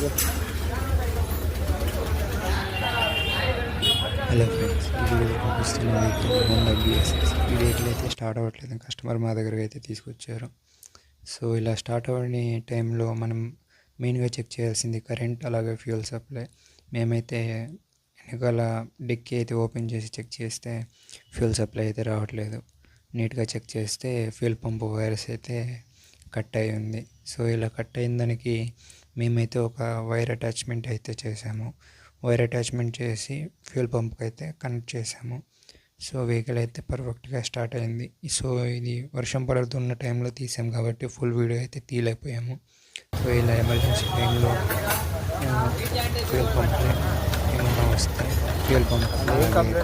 Hello friends, ఈ వీడియోలో చూపిస్తున్న వెహికల్ హోండా BSX. ఈ వెహికల్ అయితే స్టార్ట్ అవ్వట్లేదు. కస్టమర్ మా దగ్గరకు అయితే తీసుకొచ్చారు. సో ఇలా స్టార్ట్ అవ్వని టైంలో మనం మెయిన్గా చెక్ చేయాల్సింది కరెంట్, అలాగే ఫ్యూయల్ సప్లై. మేమైతే వెనకాల డిక్కీ అయితే ఓపెన్ చేసి చెక్ చేస్తే ఫ్యూయల్ సప్లై అయితే రావట్లేదు. నీట్గా చెక్ చేస్తే ఫ్యూయల్ పంపు వైర్స్ అయితే కట్ అయి ఉంది. సో ఇలా కట్ అయిన దానికి మేమైతే ఒక వైర్ అటాచ్మెంట్ అయితే చేసాము. వైర్ అటాచ్మెంట్ చేసి ఫ్యూయల్ పంప్కి అయితే కనెక్ట్ చేసాము. సో వెహికల్ అయితే పర్ఫెక్ట్గా స్టార్ట్ అయింది. సో ఇది వర్షం పడుతున్న టైంలో తీసాం కాబట్టి ఫుల్ వీడియో అయితే తీయలేకపోయాము. సో ఇలా ఎమర్జెన్సీ టైంలో ఫ్యూయల్ పంప్ ఏమన్నా వస్తే ఫ్యూయల్ పంప్